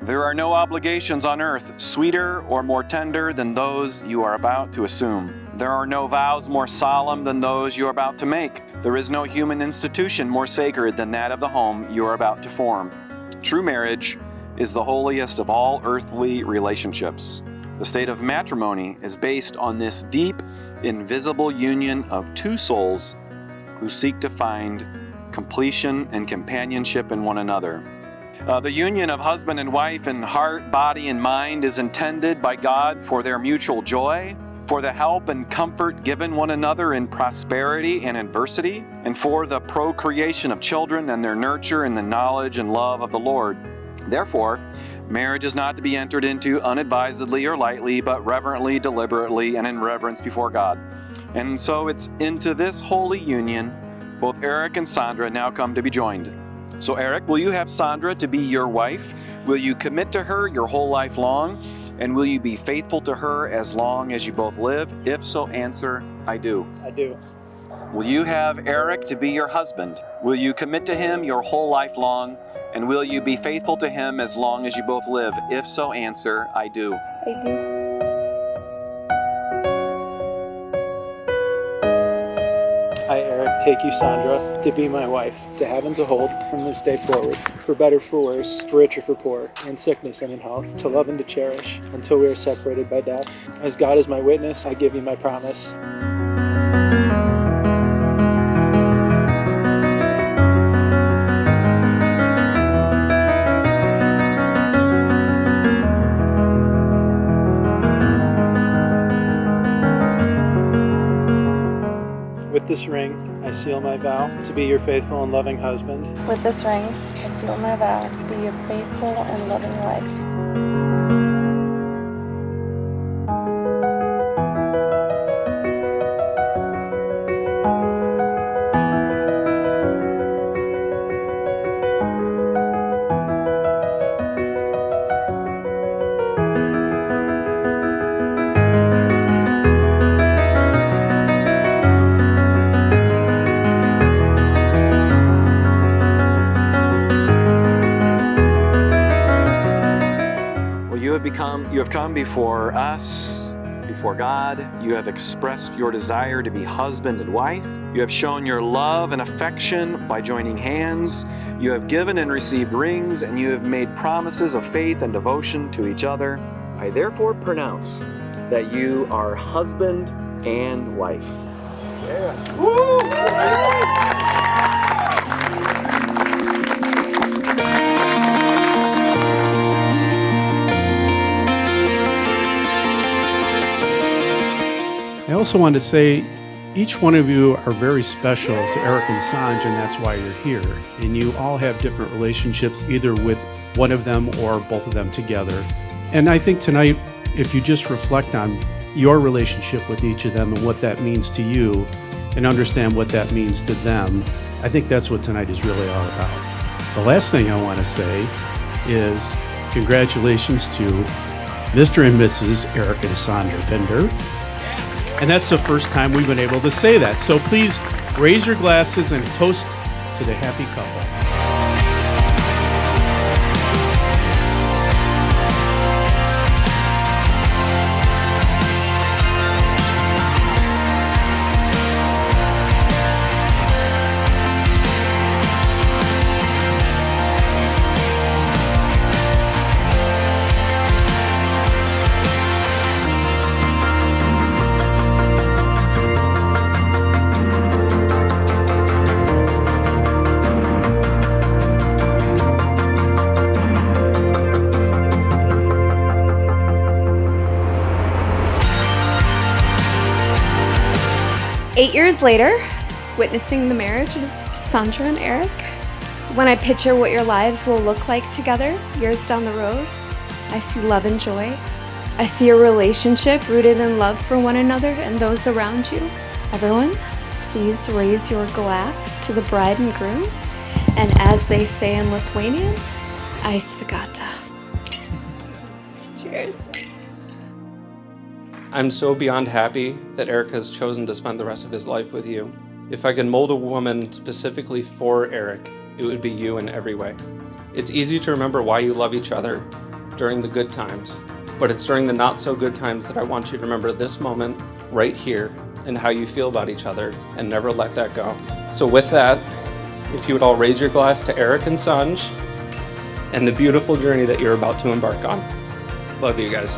There are no obligations on earth sweeter or more tender than those you are about to assume. There are no vows more solemn than those you are about to make. There is no human institution more sacred than that of the home you are about to form. True marriage is the holiest of all earthly relationships. The state of matrimony is based on this deep, invisible union of two souls who seek to find completion and companionship in one another. The union of husband and wife in heart, body, and mind is intended by God for their mutual joy, for the help and comfort given one another in prosperity and adversity, and for the procreation of children and their nurture in the knowledge and love of the Lord. Therefore, marriage is not to be entered into unadvisedly or lightly, but reverently, deliberately, and in reverence before God. And so it's into this holy union both Eric and Sandra now come to be joined. So Eric, will you have Sandra to be your wife? Will you commit to her your whole life long? And will you be faithful to her as long as you both live? If so, answer, I do. I do. Will you have Eric to be your husband? Will you commit to him your whole life long? And will you be faithful to him as long as you both live? If so, answer, I do. I do. I, Eric, take you, Sandra, to be my wife, to have and to hold from this day forward, for better, for worse, for rich or for poor, in sickness and in health, to love and to cherish, until we are separated by death. As God is my witness, I give you my promise. With this ring, I seal my vow to be your faithful and loving husband. With this ring, I seal my vow to be your faithful and loving wife. You have come before us, before God. You have expressed your desire to be husband and wife. You have shown your love and affection by joining hands. You have given and received rings, and you have made promises of faith and devotion to each other. I therefore pronounce that you are husband and wife. Yeah. Woo! I also want to say each one of you are very special to Eric and Sanj, and that's why you're here. And you all have different relationships, either with one of them or both of them together. And I think tonight, if you just reflect on your relationship with each of them and what that means to you, and understand what that means to them, I think that's what tonight is really all about. The last thing I want to say is congratulations to Mr. and Mrs. Eric and Sandra Bender. And that's the first time we've been able to say that. So please raise your glasses and toast to the happy couple. 8 years later, witnessing the marriage of Sandra and Eric, when I picture what your lives will look like together years down the road, I see love and joy. I see a relationship rooted in love for one another and those around you. Everyone, please raise your glass to the bride and groom. And as they say in Lithuanian, I svigata. Cheers. I'm so beyond happy that Eric has chosen to spend the rest of his life with you. If I could mold a woman specifically for Eric, it would be you in every way. It's easy to remember why you love each other, during the good times, but it's during the not so good times that I want you to remember this moment right here and how you feel about each other and never let that go. So with that, if you would all raise your glass to Eric and Sanj and the beautiful journey that you're about to embark on. Love you guys.